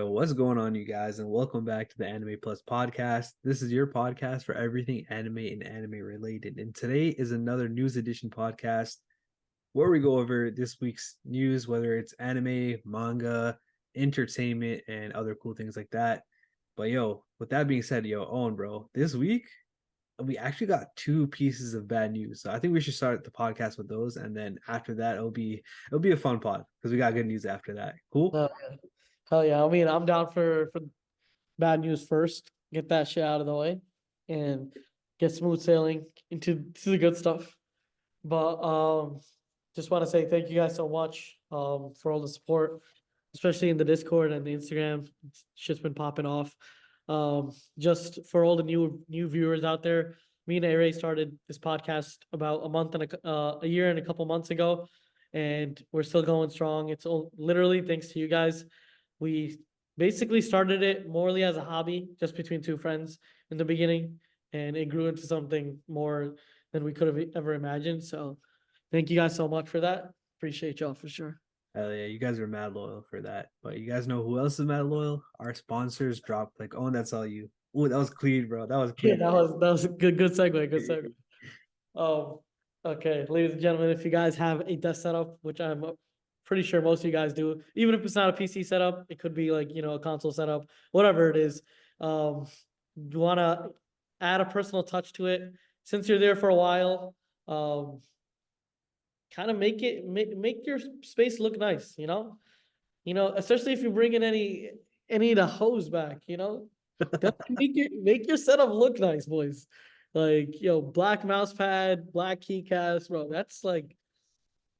Yo, what's going on, you guys, and welcome back to the Anime Plus podcast. This is your podcast for everything anime and anime related. And today is another news edition podcast where we go over this week's news, whether it's anime, manga, entertainment, and other cool things like that. But yo, with that being said, yo, Owen, bro, this week we actually got two pieces of bad news. So I think we should start the podcast with those, and then after that, it'll be a fun pod because we got good news after that. Cool. Uh, Hell yeah. I mean, I'm down for bad news first. Get that shit out of the way and get smooth sailing into the good stuff. But just want to say thank you guys so much for all the support, especially in the Discord and the Instagram. Shit's been popping off. Just for all the new viewers out there, me and Aray started this podcast about a year and a couple months ago, and we're still going strong. It's all literally thanks to you guys. We basically started it morely as a hobby, just between two friends in the beginning, and it grew into something more than we could have ever imagined. So thank you guys so much for that. Appreciate y'all for sure. Hell yeah, you guys are mad loyal for that. But you guys know who else is mad loyal? Our sponsors dropped like, oh, that's all you. Oh, that was clean, bro. That was Yeah, clean. that was a good segue. Good segue. Okay, ladies and gentlemen, if you guys have a desk setup, which I'm pretty sure most of you guys do, even if it's not a PC setup, it could be like, a console setup, whatever it is. You want to add a personal touch to it. Since you're there for a while, kind of make your space look nice, especially if you bring in any of the hoes back, definitely make your setup look nice, boys. Like, black mouse pad, black keycast, bro. That's like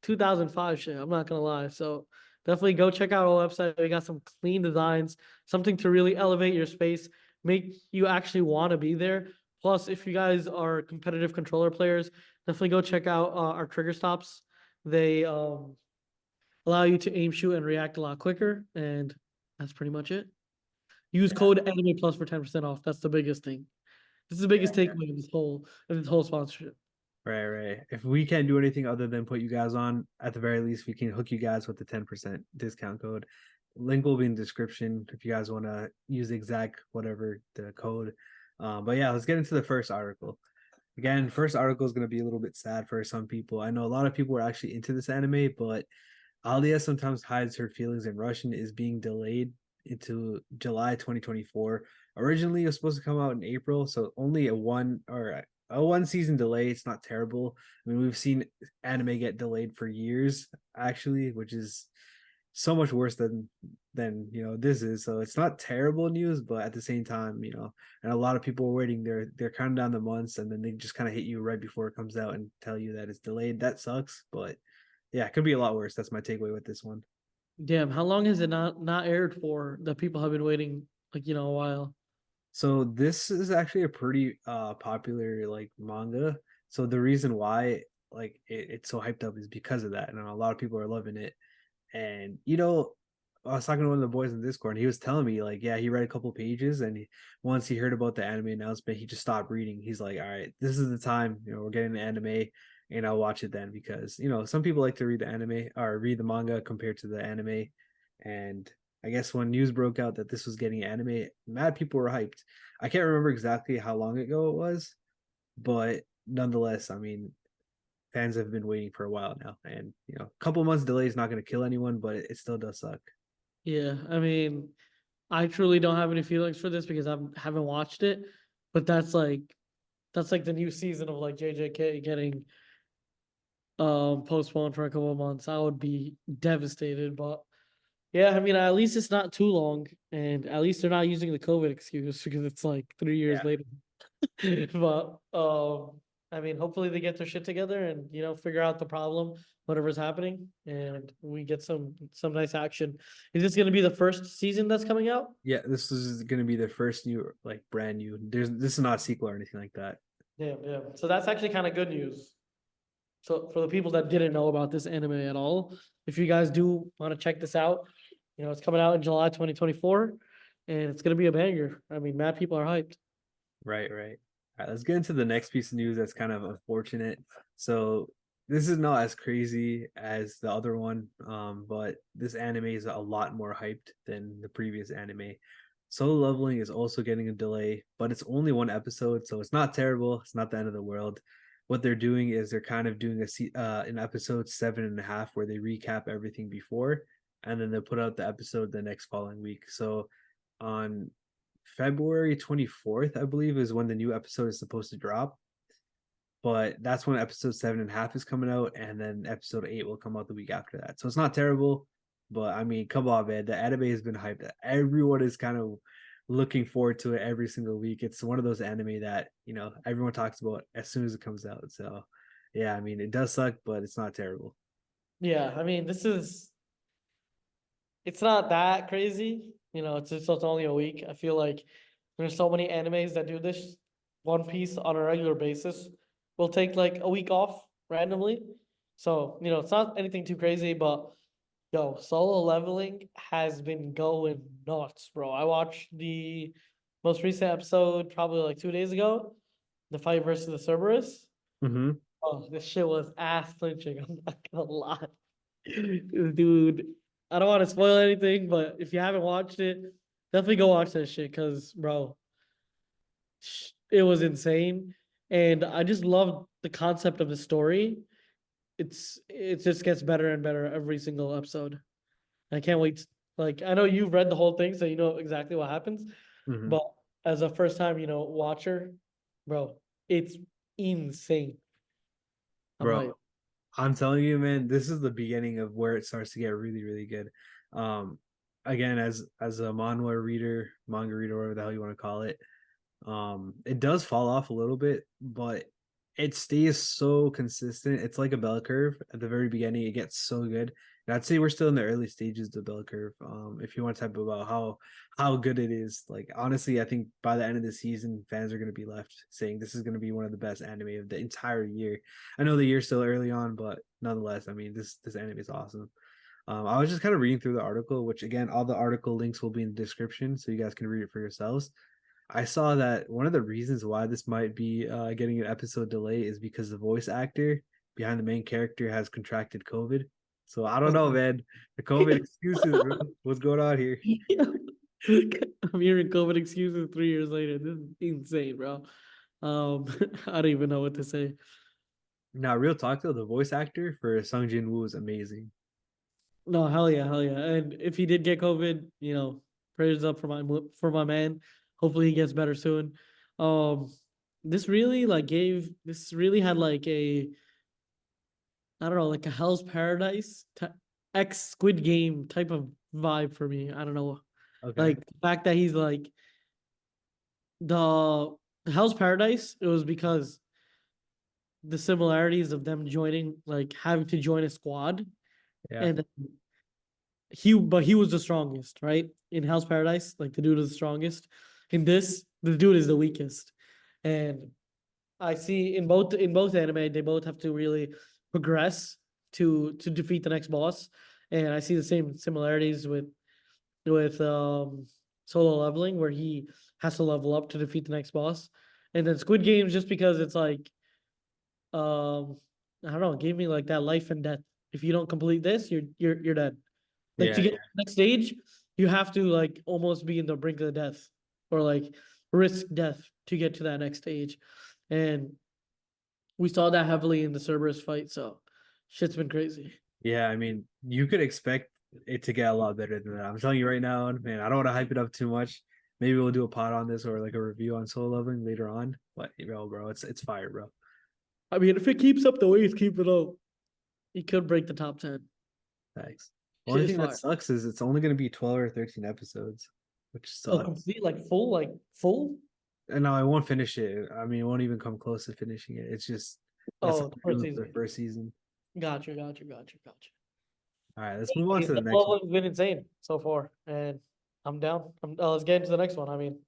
2005 shit. I'm not gonna lie. So definitely go check out our website. We got some clean designs, something to really elevate your space, make you actually want to be there. Plus, if you guys are competitive controller players, definitely go check out our trigger stops. They allow you to aim, shoot, and react a lot quicker, and that's pretty much it. Use code Anime Plus for 10% off. That's the biggest thing. This is the biggest takeaway of this whole sponsorship. Right. If we can't do anything other than put you guys on, at the very least, we can hook you guys with the 10% discount code. Link will be in the description if you guys want to use the exact whatever the code. But yeah, let's get into the first article. Again, first article is going to be a little bit sad for some people. I know a lot of people are actually into this anime, but Alya sometimes hides her feelings in Russian is being delayed into July 2024. Originally, it was supposed to come out in April, so only a one season delay. It's not terrible. I mean, we've seen anime get delayed for years, actually, which is so much worse than this is. So it's not terrible news, but at the same time, and a lot of people are waiting. They're counting down the months, and then they just kind of hit you right before it comes out and tell you that it's delayed. That sucks, but yeah, it could be a lot worse. That's my takeaway with this one. Damn, how long has it not aired for that people have been waiting, like, a while? So this is actually a pretty popular like manga. So the reason why it's so hyped up is because of that. And a lot of people are loving it. And I was talking to one of the boys in Discord and he was telling me like, yeah, he read a couple pages and once he heard about the anime announcement, he just stopped reading. He's like, all right, this is the time, we're getting the anime and I'll watch it then because some people like to read the anime or read the manga compared to the anime. And I guess when news broke out that this was getting anime, mad people were hyped. I can't remember exactly how long ago it was, but nonetheless, I mean, fans have been waiting for a while now, and a couple months delay is not going to kill anyone, but it still does suck. Yeah, I mean, I truly don't have any feelings for this because I haven't watched it, but that's like the new season of like JJK getting postponed for a couple of months. I would be devastated, but yeah, I mean, at least it's not too long, and at least they're not using the COVID excuse because it's like 3 years later. But I mean, hopefully they get their shit together and figure out the problem, whatever's happening, and we get some nice action. Is this going to be the first season that's coming out? Yeah, this is going to be the first new, like brand new. This is not a sequel or anything like that. Yeah. So that's actually kind of good news. So for the people that didn't know about this anime at all, if you guys do want to check this out, it's coming out in July 2024, and it's gonna be a banger. I mean, mad people are hyped. Right. All right, let's get into the next piece of news that's kind of unfortunate. So this is not as crazy as the other one, but this anime is a lot more hyped than the previous anime. Solo Leveling is also getting a delay, but it's only one episode, so it's not terrible. It's not the end of the world. What they're doing is they're kind of doing an episode 7.5 where they recap everything before, and then they'll put out the episode the next following week. So on February 24th, I believe, is when the new episode is supposed to drop, but that's when episode 7.5 is coming out, and then episode 8 will come out the week after that. So it's not terrible, but I mean, come on, man. The anime has been hyped. Everyone is kind of looking forward to it every single week. It's one of those anime that, everyone talks about as soon as it comes out. So yeah, I mean, it does suck, but it's not terrible. Yeah, I mean, it's not that crazy. It's only a week. I feel like there's so many animes that do this. One Piece on a regular basis will take like a week off randomly. So, it's not anything too crazy, but yo, Solo Leveling has been going nuts, bro. I watched the most recent episode probably like 2 days ago, the fight versus the Cerberus. Mm-hmm. Oh, this shit was ass clinching. I'm not gonna lie. Dude, I don't want to spoil anything, but if you haven't watched it, definitely go watch that shit because, bro, it was insane. And I just love the concept of the story. It just gets better and better every single episode. I can't wait. Like, I know you've read the whole thing, so you know exactly what happens. Mm-hmm. But as a first time, watcher, bro, it's insane. I'm Bro, hyped. I'm telling you, man, this is the beginning of where it starts to get really, really good. Um, Again, as a manga reader, whatever the hell you want to call it, it does fall off a little bit, but it stays so consistent. It's like a bell curve. At the very beginning, it gets so good. And I'd say we're still in the early stages of the bell curve. If you want to talk about how good it is, like honestly, I think by the end of the season, fans are going to be left saying this is going to be one of the best anime of the entire year. I know the year's still early on, but nonetheless, I mean this anime is awesome. I was just kind of reading through the article, which again, all the article links will be in the description, so you guys can read it for yourselves. I saw that one of the reasons why this might be getting an episode delay is because the voice actor behind the main character has contracted COVID. So I don't know, man. The COVID excuses, bro. What's going on here? I'm hearing COVID excuses 3 years later. This is insane, bro. I don't even know what to say. Now, real talk though, the voice actor for Sung Jin Woo is amazing. No, hell yeah, hell yeah. And if he did get COVID, prayers up for my man. Hopefully he gets better soon. Um, this really had like a I don't know, like a Hell's Paradise X Squid Game type of vibe for me. I don't know. Okay. Like the fact that he's like the Hell's Paradise, it was because the similarities of them joining, like having to join a squad, Yeah. and he was the strongest, right? In Hell's Paradise, like the dude is the strongest. In this, the dude is the weakest. And I see in both anime, they both have to really progress to defeat the next boss. And I see the same similarities with solo leveling where he has to level up to defeat the next boss. And then Squid Games just because it's like um I don't know, it gave me like that life and death. If you don't complete this, you're dead. Like to Yeah. get to the next stage, you have to like almost be in the brink of death or like risk death to get to that next stage. And we saw that heavily in the Cerberus fight, so shit's been crazy. Yeah. I mean, you could expect it to get a lot better than that. I'm telling you right now, man, I don't want to hype it up too much. Maybe we'll do a pod on this or like a review on Soul Loving later on. But bro, it's fire, bro. I mean, if it keeps up the way it's keeping up, he could break the top 10. Thanks. Shit Only is thing that fire. sucks is it's only going to be 12 or 13 episodes, which Oh, sucks. complete, like full? And now I won't finish it. I mean, it won't even come close to finishing it. It's just that's Oh, how the we're first doing for the season. first season. Gotcha. All right, let's move on to the The next one. level has been insane so far, and I'm down. Let's get into the next one. I mean,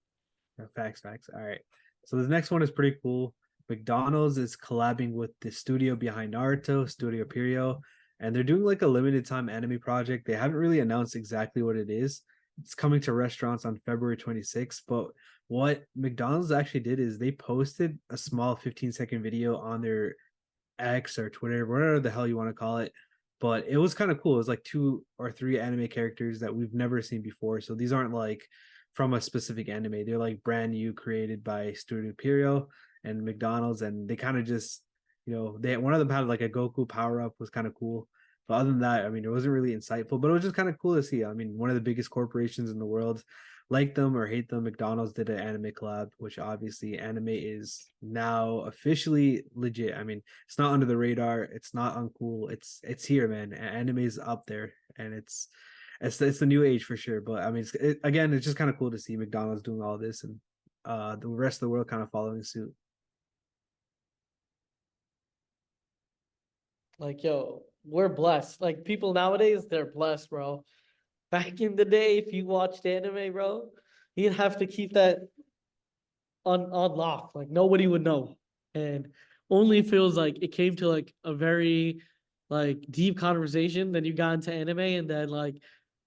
Facts. All right. So the next one is pretty cool. McDonald's is collabing with the studio behind Naruto, Studio Pierrot, and they're doing like a limited time anime project. They haven't really announced exactly what it is. It's coming to restaurants on February 26th. But what McDonald's actually did is they posted a small 15-second video on their X or Twitter, whatever the hell you want to call it. But it was kind of cool. It was like 2 or 3 anime characters that we've never seen before. So these aren't like from a specific anime. They're like brand new, created by Studio Pierrot and McDonald's, and they kind of just, they one of them had like a Goku power up, was kind of cool. But other than that, I mean, it wasn't really insightful, but it was just kind of cool to see. I mean, one of the biggest corporations in the world, like them or hate them, McDonald's did an anime collab, which obviously anime is now officially legit. I mean, it's not under the radar, it's not uncool. It's here, man. Anime is up there, and it's the new age for sure. But I mean, again, it's just kind of cool to see McDonald's doing all this, and the rest of the world kind of following suit. Like, yo, we're blessed. Like, people nowadays, they're blessed, bro. Back in the day, if you watched anime, bro, you'd have to keep that on lock. Like, nobody would know. And only feels like it came to like a very like deep conversation, then you got into anime, and then like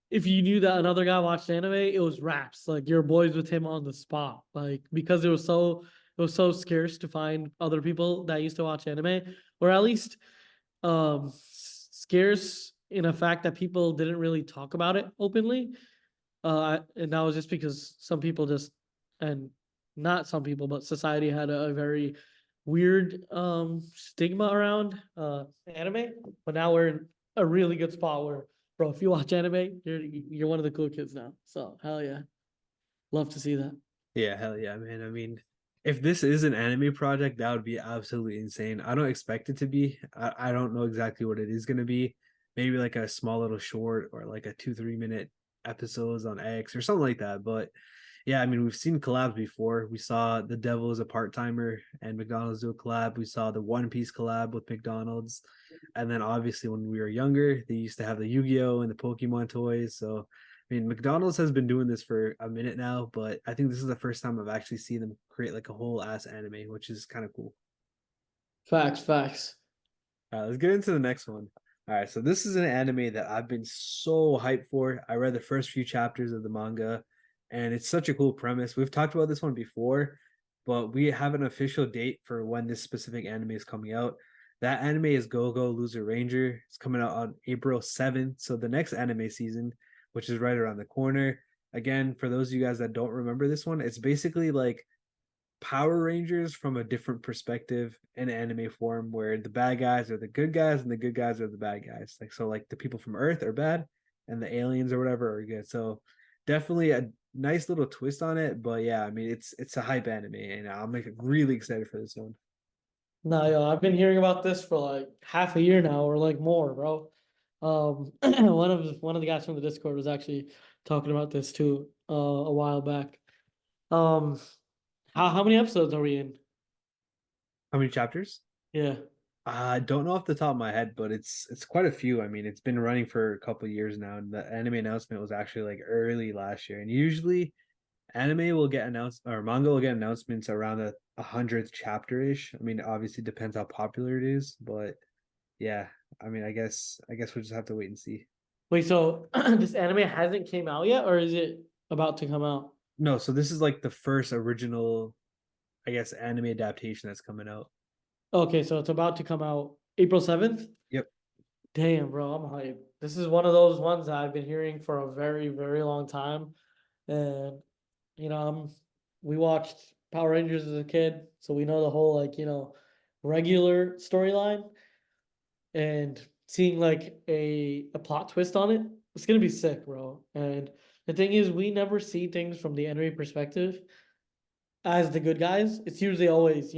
if you knew that another guy watched anime, it was raps. Like you're boys with him on the spot. Like because it was so scarce to find other people that used to watch anime, or at least scarce in a fact that people didn't really talk about it openly. And that was just because some people just, and not some people, but society had a very weird stigma around anime. But now we're in a really good spot where, bro, if you watch anime, you're one of the cool kids now. So hell yeah, love to see that. Yeah, hell yeah, man. I mean, if this is an anime project, that would be absolutely insane. I don't expect it to be. I don't know exactly what it is going to be. Maybe like a small little short, or like a 2-3 minute episodes on X or something like that. But yeah, I mean, we've seen collabs before. We saw The Devil is a Part Timer and McDonald's do a collab. We saw the One Piece collab with McDonald's. And then obviously, when we were younger, they used to have the Yu Gi Oh! And the Pokemon toys. So I mean, McDonald's has been doing this for a minute now, but I think this is the first time I've actually seen them create like a whole ass anime, which is kind of cool. Facts, facts. All right, let's get into the next one. All right, so this is an anime that I've been so hyped for. I read the first few chapters of the manga, and it's such a cool premise. We've talked about this one before, but we have an official date for when this specific anime is coming out. That anime is Go Go Loser Ranger. It's coming out on April 7th. So the next anime season, which is right around the corner. Again, for those of you guys that don't remember this one, it's basically like Power Rangers from a different perspective in anime form, where the bad guys are the good guys and the good guys are the bad guys. Like so, like the people from Earth are bad and the aliens or whatever are good. So definitely a nice little twist on it. But yeah, I mean it's a hype anime, and I'm like really excited for this one. No, yo, I've been hearing about this for like half a year now, or like more, bro. One of the guys from the Discord was actually talking about this too, a while back. Um, how many episodes are we in? How many chapters? Yeah. I don't know off the top of my head, but it's quite a few. I mean, it's been running for a couple of years now, and the anime announcement was actually like early last year. And usually, anime will get announced, or manga will get announcements around the 100th chapter ish. I mean, obviously depends how popular it is, but yeah. I mean, I guess we'll just have to wait and see. Wait, so this anime hasn't came out yet, or is it about to come out? No, so this is like the first original, I guess, anime adaptation that's coming out. Okay, so it's about to come out April 7th? Yep. Damn, bro, I'm hyped. This is one of those ones that I've been hearing for a very, very long time. And you know, we watched Power Rangers as a kid, so we know the whole like, regular storyline, and seeing like a plot twist on it, it's gonna be sick, bro. And the thing is, we never see things from the enemy perspective as the good guys. It's usually always,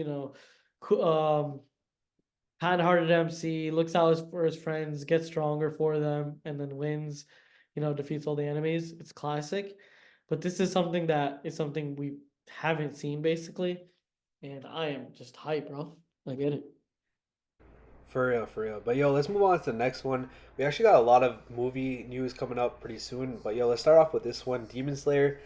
kind-hearted MC looks out for his friends, gets stronger for them, and then wins. Defeats all the enemies. It's classic, but this is something we haven't seen basically, and I am just hype, bro. I get it. For real, for real. But yo, let's move on to the next one. We actually got a lot of movie news coming up pretty soon. But yo, let's start off with this one, Demon Slayer.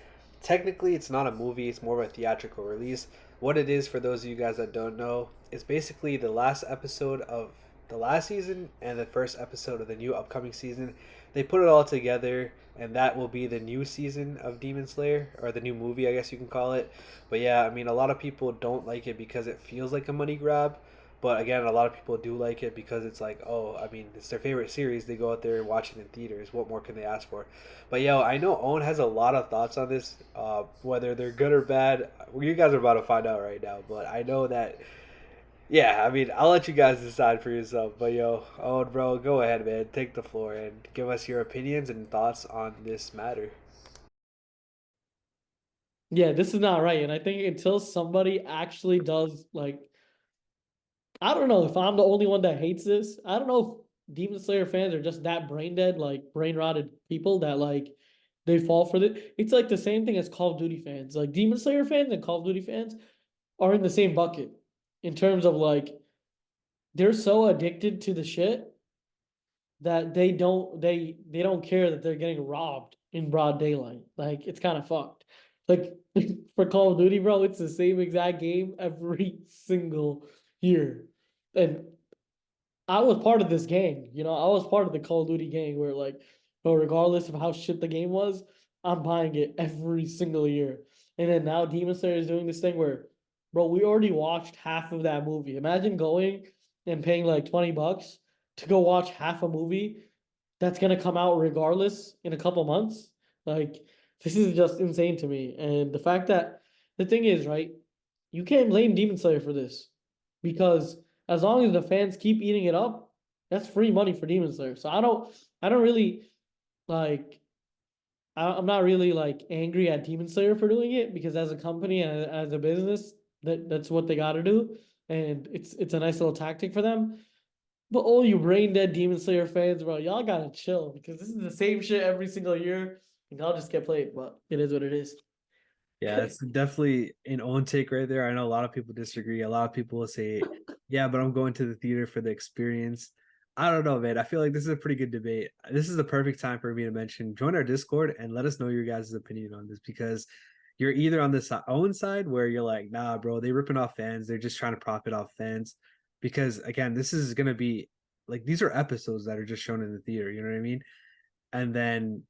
Technically, it's not a movie, it's more of a theatrical release. What it is, for those of you guys that don't know, is basically the last episode of the last season and the first episode of the new upcoming season. They put it all together, and that will be the new season of Demon Slayer, or the new movie, I guess you can call it. But yeah, I mean, a lot of people don't like it because it feels like a money grab. But again, a lot of people do like it because it's like, oh, I mean, it's their favorite series. They go out there and watch it in theaters. What more can they ask for? But yo, I know Owen has a lot of thoughts on this, whether they're good or bad. You guys are about to find out right now. But I know that, yeah, I mean, I'll let you guys decide for yourself. But yo, Owen, bro, go ahead, man. Take the floor and give us your opinions and thoughts on this matter. Yeah, this is not right. And I think until somebody actually does like, I don't know if I'm the only one that hates this. I don't know if Demon Slayer fans are just that brain dead, like brain rotted people that like they fall for it. It's like the same thing as Call of Duty fans. Like Demon Slayer fans and Call of Duty fans are in the same bucket in terms of like they're so addicted to the shit that they don't care that they're getting robbed in broad daylight. Like it's kind of fucked. Like for Call of Duty, bro, it's the same exact game every single year. And I was part of this gang, I was part of the Call of Duty gang where like, bro, regardless of how shit the game was, I'm buying it every single year. And then now Demon Slayer is doing this thing where, bro, we already watched half of that movie. Imagine going and paying like $20 to go watch half a movie that's gonna come out regardless in a couple months. Like, this is just insane to me. And the fact that the thing is, right, you can't blame Demon Slayer for this because as long as the fans keep eating it up, that's free money for Demon Slayer. So I don't really like I'm not really like angry at Demon Slayer for doing it because as a company and as a business, that's what they gotta do. And it's a nice little tactic for them. But all you brain dead Demon Slayer fans, bro, y'all gotta chill because this is the same shit every single year, and y'all just get played. But it is what it is. Yeah, it's definitely an own take right there. I know a lot of people disagree. A lot of people will say, yeah, but I'm going to the theater for the experience. I don't know, man. I feel like this is a pretty good debate. This is the perfect time for me to mention join our Discord and let us know your guys' opinion on this because you're either on this own side where you're like, nah, bro, they ripping off fans. They're just trying to profit off fans. Because again, this is gonna be like these are episodes that are just shown in the theater, you know what I mean? And then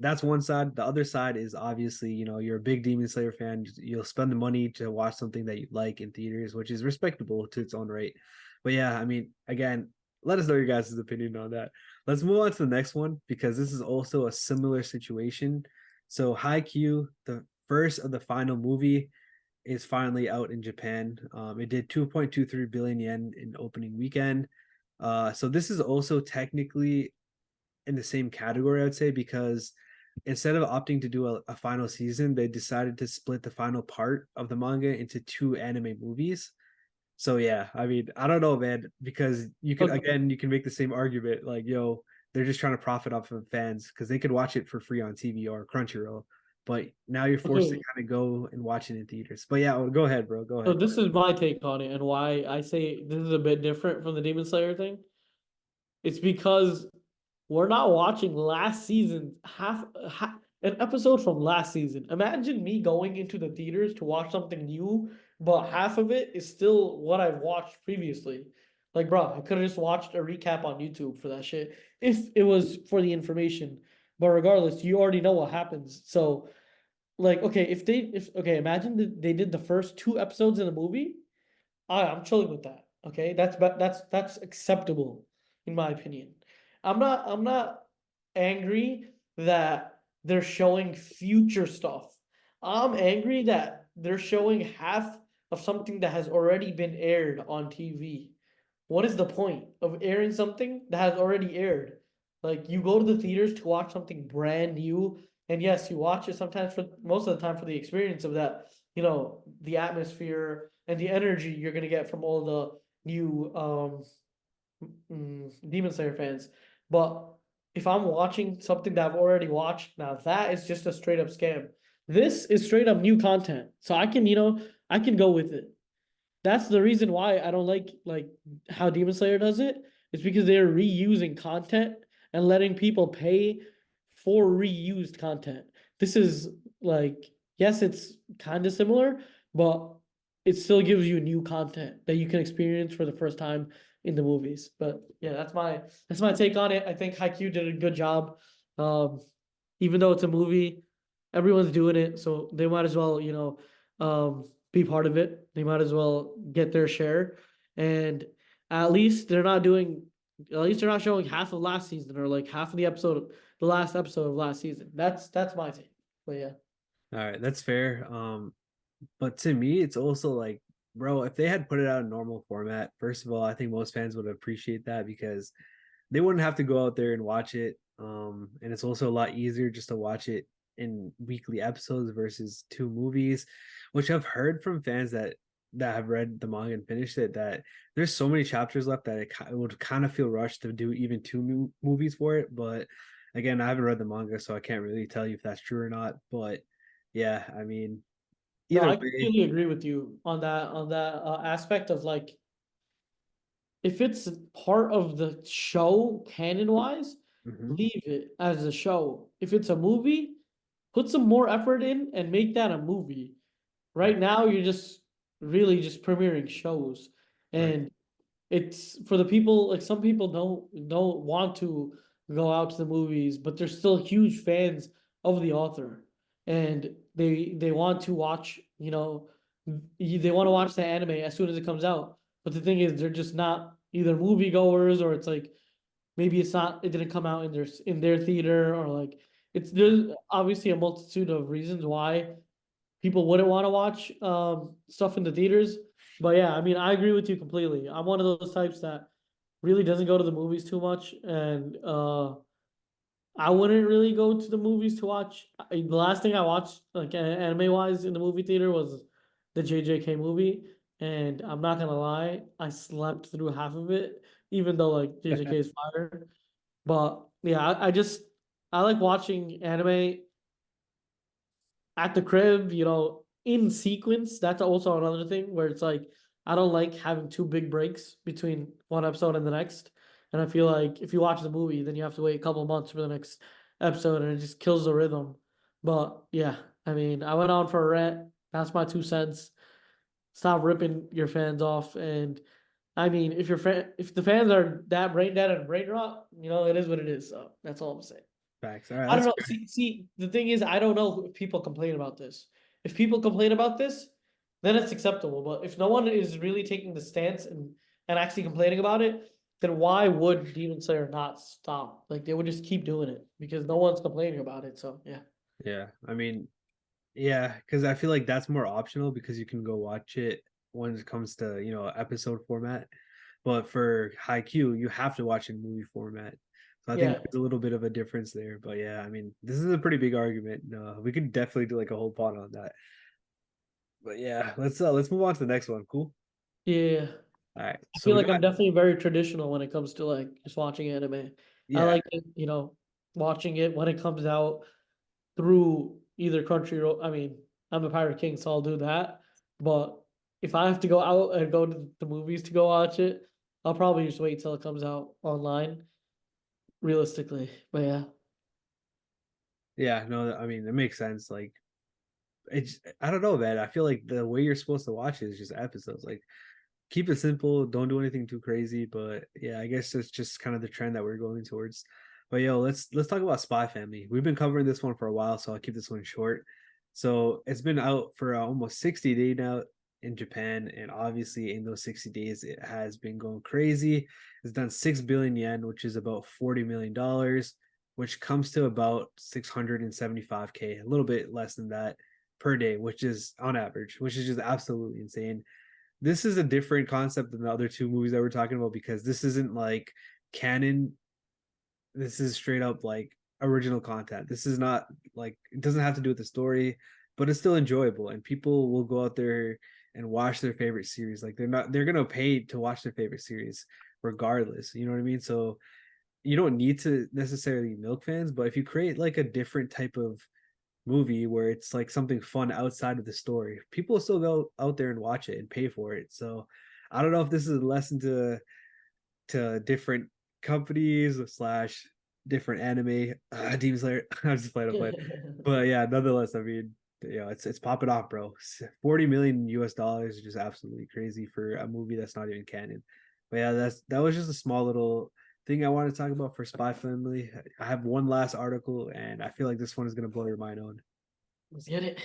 that's one side. The other side is obviously, you're a big Demon Slayer fan. You'll spend the money to watch something that you like in theaters, which is respectable to its own rate. But yeah, I mean, again, let us know your guys' opinion on that. Let's move on to the next one because this is also a similar situation. So Haikyu, the first of the final movie, is finally out in Japan. It did 2.23 billion yen in opening weekend. So this is also technically in the same category, I'd say, because instead of opting to do a final season, they decided to split the final part of the manga into two anime movies. So yeah, I mean, I don't know, man, because Okay, you can make the same argument like, yo, they're just trying to profit off of fans because they could watch it for free on TV or Crunchyroll, but now you're forced to okay. kind of go and watch it in theaters. But yeah, go ahead, bro. Go So ahead. this is my take on it and why I say this is a bit different from the Demon Slayer thing. It's because we're not watching last season half an episode from last season. Imagine me going into the theaters to watch something new, but half of it is still what I've watched previously. Like, bro, I could have just watched a recap on YouTube for that shit if it was for the information. But regardless, you already know what happens. So, like, okay, if okay, imagine that they did the first two episodes in the movie. I'm chilling with that. Okay, that's acceptable in my opinion. I'm not angry that they're showing future stuff. I'm angry that they're showing half of something that has already been aired on TV. What is the point of airing something that has already aired? Like you go to the theaters to watch something brand new, and yes, you watch it sometimes for most of the time for the experience of that, the atmosphere and the energy you're gonna get from all the new Demon Slayer fans. But if I'm watching something that I've already watched, now that is just a straight up scam. This is straight up new content. So I can go with it. That's the reason why I don't like how Demon Slayer does it. It's because they're reusing content and letting people pay for reused content. This is like, yes, it's kind of similar, but it still gives you new content that you can experience for the first time in the movies. But yeah, that's my take on it. I think Haikyu did a good job. Um, even though it's a movie, everyone's doing it, so they might as well, be part of it. They might as well get their share. and at least they're not doing. At least they're not showing half of last season or like half of the last episode of last season. That's my take. But yeah, All right, that's fair. But to me, it's also like, bro, if they had put it out in normal format, first of all, I think most fans would appreciate that because they wouldn't have to go out there and watch it. And it's also a lot easier just to watch it in weekly episodes versus two movies, which I've heard from fans that have read the manga and finished it that there's so many chapters left that it would kind of feel rushed to do even two new movies for it. But again, I haven't read the manga, so I can't really tell you if that's true or not. But yeah, I mean, no, either I way. completely agree with you on that aspect of like if it's part of the show canon wise, Mhm. leave it as a show. If it's a movie, put some more effort in and make that a movie. Right now, you're just really just premiering shows, Right. and it's for the people like some people don't want to go out to the movies, but they're still huge fans of the author, and they want to watch, they want to watch the anime as soon as it comes out. But the thing is, they're just not either movie goers or it's like maybe it didn't come out in their theater or like there's obviously a multitude of reasons why people wouldn't want to watch stuff in the theaters. But yeah, I mean, I agree with you completely. I'm one of those types that really doesn't go to the movies too much, and I wouldn't really go to the movies to watch. The last thing I watched, like anime wise, in the movie theater was the JJK movie, and I'm not gonna lie, I slept through half of it, even though like JJK is fire. But yeah, I like watching anime at the crib, in sequence. That's also another thing where it's like I don't like having two big breaks between one episode and the next. And I feel like if you watch the movie, then you have to wait a couple months for the next episode, and it just kills the rhythm. But yeah, I mean, I went on for a rant. That's my 2 cents. Stop ripping your fans off. And I mean, if the fans are that brain dead and brain rot, it is what it is. So that's all I'm saying. Facts. All right, I don't that's know. fair. See, the thing is, I don't know if people complain about this. If people complain about this, then it's acceptable. But if no one is really taking the stance and actually complaining about it, then why would Demon Slayer not stop? Like they would just keep doing it because no one's complaining about it. So yeah. Yeah, I mean, yeah, because I feel like that's more optional because you can go watch it when it comes to episode format. But for Haikyu, you have to watch in movie format. So I think Yeah. there's a little bit of a difference there. But yeah, I mean, this is a pretty big argument. We could definitely do like a whole pod on that. But yeah, let's move on to the next one. Cool. Yeah. All right. I So feel we like got I'm definitely very traditional when it comes to like just watching anime. I yeah, like it, watching it when it comes out through either Crunchyroll. I mean, I'm a Pirate King, so I'll do that. But if I have to go out and go to the movies to go watch it, I'll probably just wait till it comes out online, realistically. But yeah. yeah, no, I mean it makes sense. Like I don't know, man. I feel like the way you're supposed to watch it is just episodes. Like keep it simple, don't do anything too crazy. But yeah, I guess it's just kind of the trend that we're going towards. But yo, let's talk about Spy Family. We've been covering this one for a while, so I'll keep this one short. So it's been out for almost 60 days now in Japan, and obviously in those 60 days, it has been going crazy. It's done 6 billion yen, which is about $40 million, which comes to about 675K, a little bit less than that per day, which is on average, which is just absolutely insane. This is a different concept than the other two movies that we're talking about because this isn't like canon. This is straight up like original content. This is not like it doesn't have to do with the story, but it's still enjoyable and people will go out there and watch their favorite series. Like they're gonna pay to watch their favorite series regardless. You know what I mean? So you don't need to necessarily milk fans, but if you create like a different type of movie where it's like something fun outside of the story, people will still go out there and watch it and pay for it. So I don't know if this is a lesson to different companies slash different anime Demon Slayer. I'm just playing a play, but yeah, nonetheless, I mean, it's popping off, bro. 40 million US dollars is just absolutely crazy for a movie that's not even canon. But yeah, that was just a small little thing I wanted to talk about for Spy Family. I have one last article, and I feel like this one is gonna blow your mind on. Let's get it.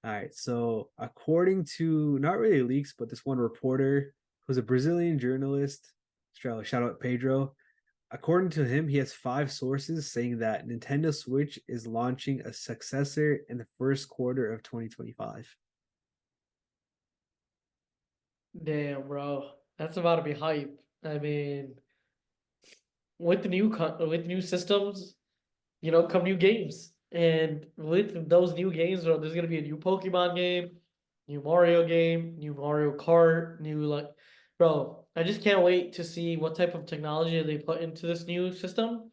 All right, so according to not really leaks, but this one reporter who's a Brazilian journalist. Shout out Pedro. According to him, he has 5 sources saying that Nintendo Switch is launching a successor in the first quarter of 2025. Damn, bro. That's about to be hype. I mean, with the new systems, come new games. And with those new games, bro, there's gonna be a new Pokemon game, new Mario game, new Mario Kart, new bro, I just can't wait to see what type of technology they put into this new system.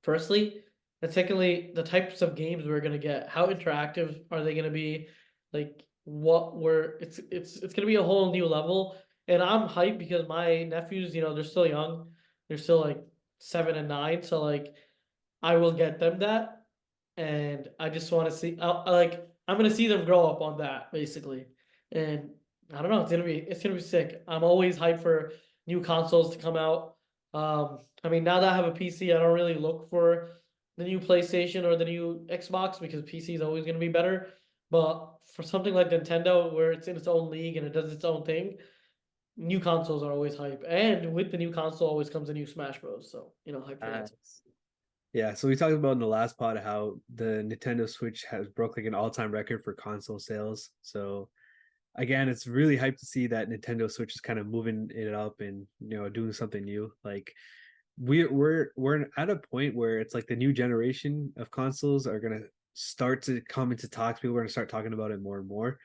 Firstly, and secondly, the types of games we're gonna get. How interactive are they gonna be? Like what we're it's gonna be a whole new level. And I'm hyped because my nephews, they're still young. They're still like 7 and 9. So like I will get them that. And I just want to see I'm gonna see them grow up on that basically. And I don't know, it's gonna be sick. I'm always hyped for new consoles to come out. I mean, now that I have a PC, I don't really look for the new PlayStation or the new Xbox because PC is always going to be better. But for something like Nintendo, where it's in its own league and it does its own thing, new consoles are always hype. And with the new console always comes a new Smash Bros. So, hype for that. Yeah, so we talked about in the last pod how the Nintendo Switch has broke like an all-time record for console sales. So again, it's really hype to see that Nintendo Switch is kind of moving it up and doing something new. Like we're at a point where it's like the new generation of consoles are gonna start to come into talks. People are gonna start talking about it more and more.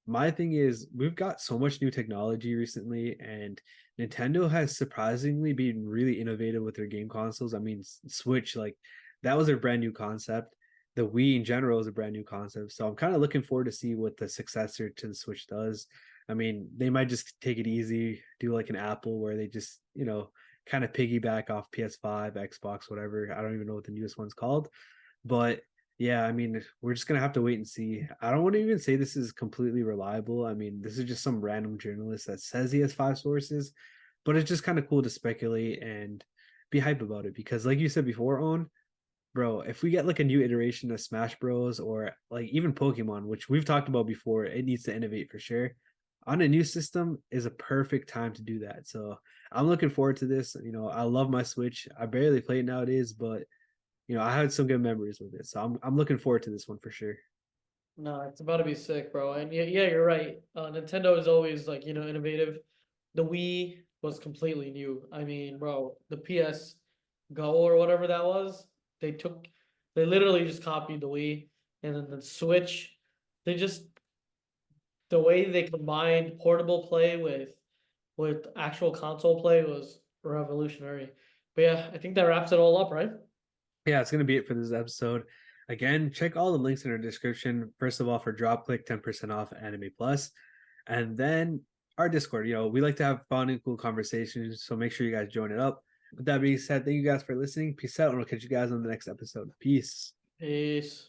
My thing is we've got so much new technology recently, and Nintendo has surprisingly been really innovative with their game consoles. I mean, Switch, like that was a brand new concept. The Wii in general is a brand new concept. So I'm kind of looking forward to see what the successor to the Switch does. I mean, they might just take it easy, do like an Apple where they just, kind of piggyback off PS5, Xbox, whatever. I don't even know what the newest one's called. But yeah, I mean, we're just gonna have to wait and see. I don't want to even say this is completely reliable. I mean, this is just some random journalist that says he has 5 sources, but it's just kind of cool to speculate and be hype about it because, like you said before, Owen, bro, if we get like a new iteration of Smash Bros. Or like even Pokemon, which we've talked about before, it needs to innovate for sure. On a new system is a perfect time to do that. So I'm looking forward to this. I love my Switch. I barely play it nowadays, but I had some good memories with it. So I'm looking forward to this one for sure. No, it's about to be sick, bro. And yeah, you're right. Nintendo is always innovative. The Wii was completely new. I mean, bro, the PS Go or whatever that was, they literally just copied the Wii, and then the Switch, they just the way they combined portable play with actual console play was revolutionary. But yeah, I think that wraps it all up, right? Yeah, it's gonna be it for this episode. Again, check all the links in our description. First of all, for drop click 10% off Anime Plus, and then our Discord. We like to have fun and cool conversations, so make sure you guys join it up. With that being said, thank you guys for listening. Peace out, and we'll catch you guys on the next episode. Peace. Peace.